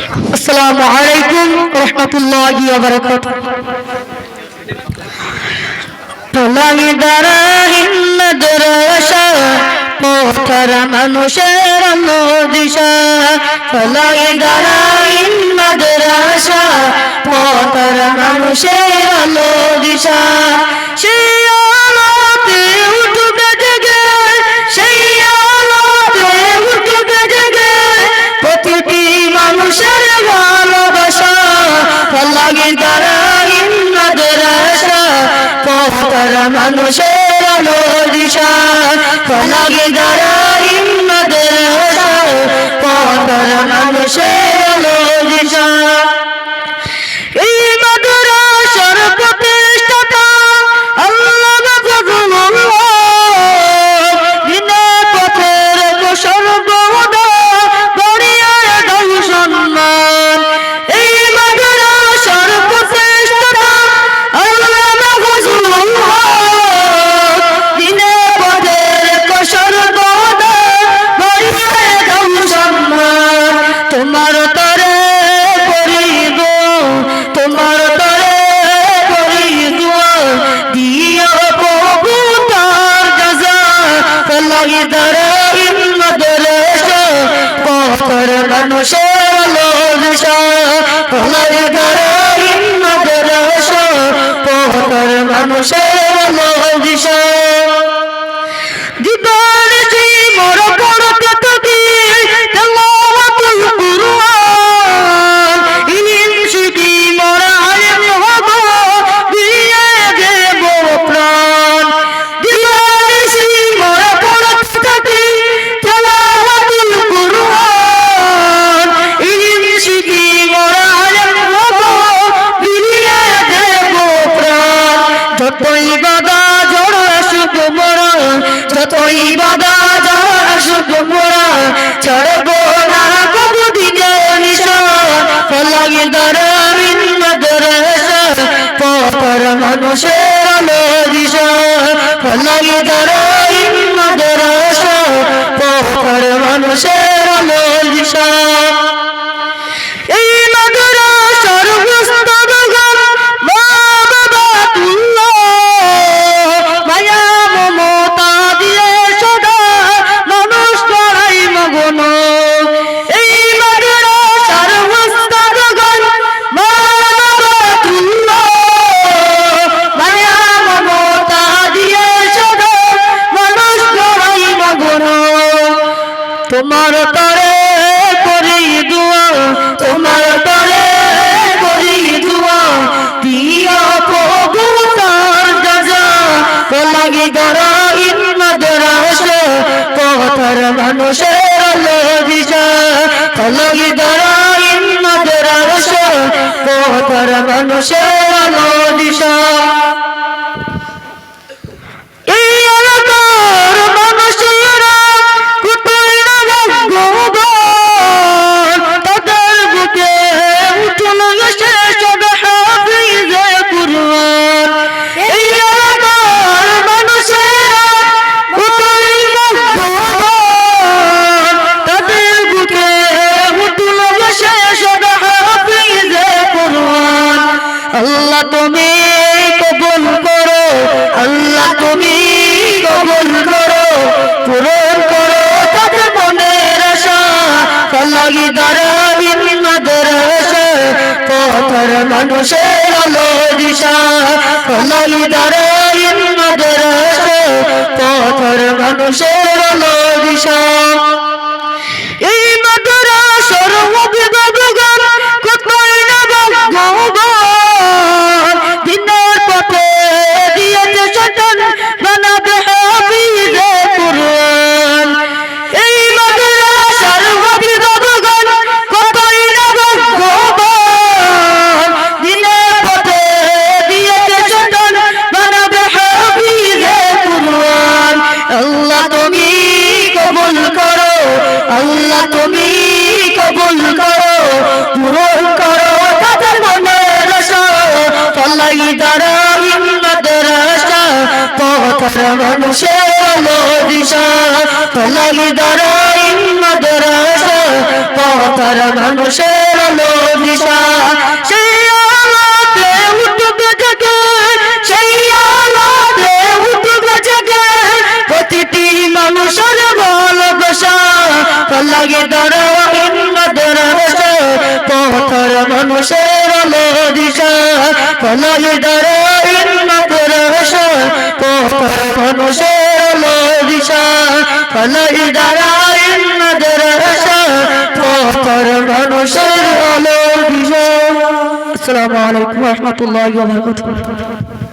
السلام عليكم ورحمة الله وبركاته. طلعي دراهم مدرسة محترم মানুষের দিশা طلعي دراهم مدرسة محترم মানুষের দিশা সেই আলোতে উঠবে জেগে সেই আলোতে উঠবে জেগে প্রতিটি মানুষের ভালোবাসা طلعي دراهم مدرسة محترم মানুষের দিশা طلعي دراهم مدرسة محترم মানুষের দিশা এই মাদ্রাসার প্রতিষ্ঠাতা আল্লামা ফজলুল্লাহ দিনের পথের সর্বদা বাড়িয়ে দাও সম্মান এই মাদ্রাসার প্রতিষ্ঠাতা আল্লামা ফজলুল্লাহ দিনের পথের সর্বদা বাড়িয়ে দাও সম্মান তোমার তরে করিব তোমার তরে করিব দিয়া প্রভু তার জাযা طلعي دراهم مدرسة محترم মানুষের দিশা طلعي دراهم مدرسة محترم মানুষের দিশা জীবন জীবন পড়তে থাকি তেলাওয়াতুল কুরআন ইলম শিখি মোরা আলেম হব দিয়ে দেব প্রাণ জীবন জীবন পড়তে থাকি তেলাওয়াতুল কুরআন ইলম শিখি মোরা আলেম হব দিয়ে দেব প্রাণ যতই বাধা ঝড় আসুক মোরা যতই বাধা ঝড় আসুক মোরা ছাড়ব না কবুদিনে নিশান طلعي دراهم مدرسة محترم মানুষের দিশা طلعي دراهم مدرسة محترم মানুষের দিশা এই মাদ্রাসার উস্তাদগণ মা বাবাতুল্লাহ মায়া মমতা দিয়ে সদা মানুষ পড়াই মগন এই মাদ্রাসার উস্তাদগণ মা বাবাতুল্লাহ মায়া মমতা দিয়ে সদা মানুষ পড়াই মগন তোমার তরে করি দুয়া তোমার তরে করি দুয়া দিয়া প্রভু তার জাযা طلعي دراهم مدرسة محترم মানুষের দিশা طلعي دراهم مدرسة محترم মানুষের দিশা এই এলাকার মানুষেরা কোথায় না ভাগ্যবান তাদের বুকে উঠল এসে সব হাফিজে কুরআন এই এলাকার মানুষেরা কোথায় না ভাগ্যবান তাদের বুকে উঠল এসে সব হাফিজে কুরআন আল্লাহ তুমি কবুল করো আল্লাহ তুমি কবুল করো পূরণ করো তাদের মনের আশা طلعي دراهم مدرسة محترم মানুষের দিশা طلعي دراهم مدرسة محترم মানুষের দিশা এই মাদ্রাসার অভিভাবকগণ কোথায় না ভাগ্যবান দিনের পথে দিয়েছে শয়তান বানাবে হাফিজে কুরআন এই মাদ্রাসার অভিভাবকগণ কোথায় না ভাগ্যবান দিনের পথে দিয়েছে শয়তান বানাবে হাফিজে কুরআন আল্লাহ তুমি কবুল করো আল্লাহ তুমি কবুল করো পূরণ করো তাদের মনের আশা طلعي دراهم مدرسة محترم মানুষের দিশা طلعي دراهم مدرسة محترم মানুষের দিশা ফলাই দাঁড়াইন মাদ্রাসা পথর মানুষের আলো দিশা ফলাই দাঁড়াইন মাদ্রাসা পথর মানুষের আলো দিশা। আসসালামু আলাইকুম ওয়া রাহমাতুল্লাহি ওয়া বারাকাতুহু।